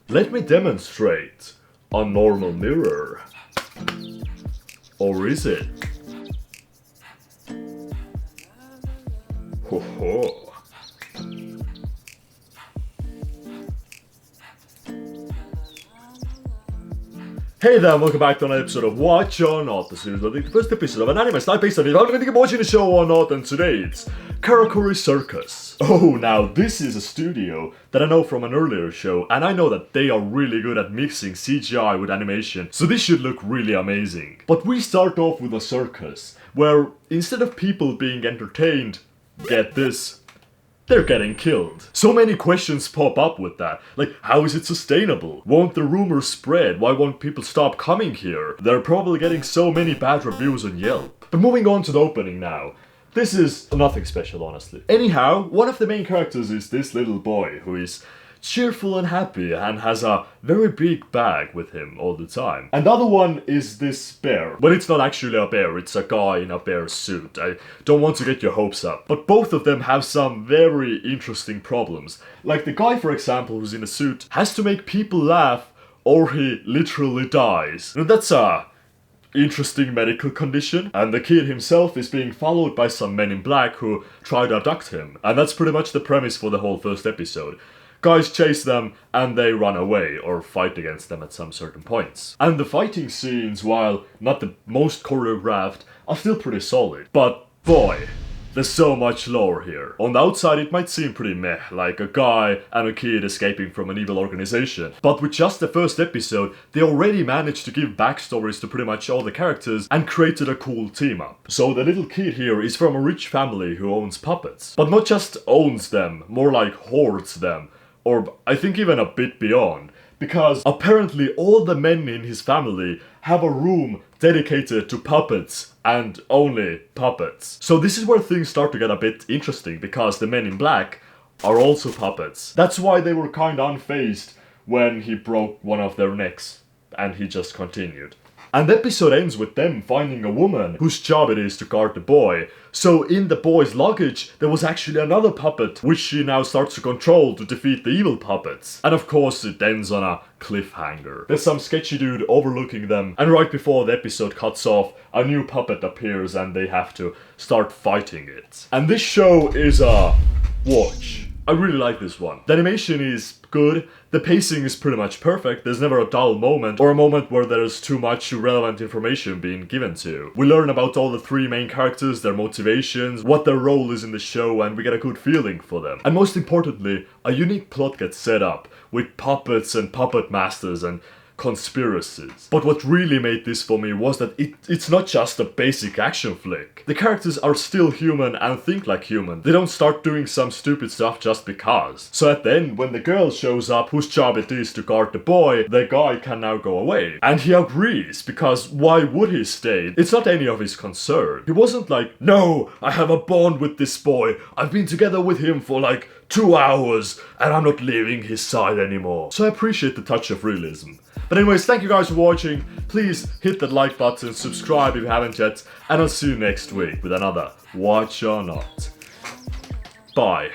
Let me demonstrate a normal mirror. Or is it? Ho ho. Hey there, welcome back to another episode of Watch or Not, the series the first episode of an anime style based on it. I'm going to be watching the show or not, and today it's Karakuri Circus. Oh, now this is a studio that I know from an earlier show, and I know that they are really good at mixing CGI with animation, so this should look really amazing. But we start off with a circus, where instead of people being entertained, get this, they're getting killed. So many questions pop up with that. Like, how is it sustainable? Won't the rumors spread? Why won't people stop coming here? They're probably getting so many bad reviews on Yelp. But moving on to the opening now. This is nothing special, honestly. Anyhow, one of the main characters is this little boy who is cheerful and happy and has a very big bag with him all the time. And the other one is this bear. But it's not actually a bear, it's a guy in a bear suit. I don't want to get your hopes up. But both of them have some very interesting problems. Like the guy, for example, who's in a suit, has to make people laugh or he literally dies. And that's a interesting medical condition, and the kid himself is being followed by some men in black who try to abduct him. And that's pretty much the premise for the whole first episode. Guys chase them and they run away or fight against them at some certain points. And the fighting scenes, while not the most choreographed, are still pretty solid. But boy, there's so much lore here. On the outside it might seem pretty meh, like a guy and a kid escaping from an evil organization. But with just the first episode, they already managed to give backstories to pretty much all the characters and created a cool team up. So the little kid here is from a rich family who owns puppets. But not just owns them, more like hoards them. Or I think even a bit beyond, because apparently all the men in his family have a room dedicated to puppets and only puppets. So this is where things start to get a bit interesting, because the men in black are also puppets. That's why they were kinda unfazed when he broke one of their necks, and he just continued. And the episode ends with them finding a woman whose job it is to guard the boy. So in the boy's luggage, there was actually another puppet, which she now starts to control to defeat the evil puppets. And of course, it ends on a cliffhanger. There's some sketchy dude overlooking them, and right before the episode cuts off, a new puppet appears and they have to start fighting it. And this show is a watch. I really like this one. The animation is good, the pacing is pretty much perfect, there's never a dull moment or a moment where there's too much irrelevant information being given to. We learn about all the three main characters, their motivations, what their role is in the show, and we get a good feeling for them. And most importantly, a unique plot gets set up with puppets and puppet masters and conspiracies. But what really made this for me was that it's not just a basic action flick. The characters are still human and think like human. They don't start doing some stupid stuff just because. So at the end, when the girl shows up whose job it is to guard the boy, the guy can now go away. And he agrees, because why would he stay? It's not any of his concern. He wasn't like, no, I have a bond with this boy. I've been together with him for like 2 hours and I'm not leaving his side anymore. So I appreciate the touch of realism. But anyways, thank you guys for watching. Please hit that like button, subscribe if you haven't yet, and I'll see you next week with another Watch or Not. Bye.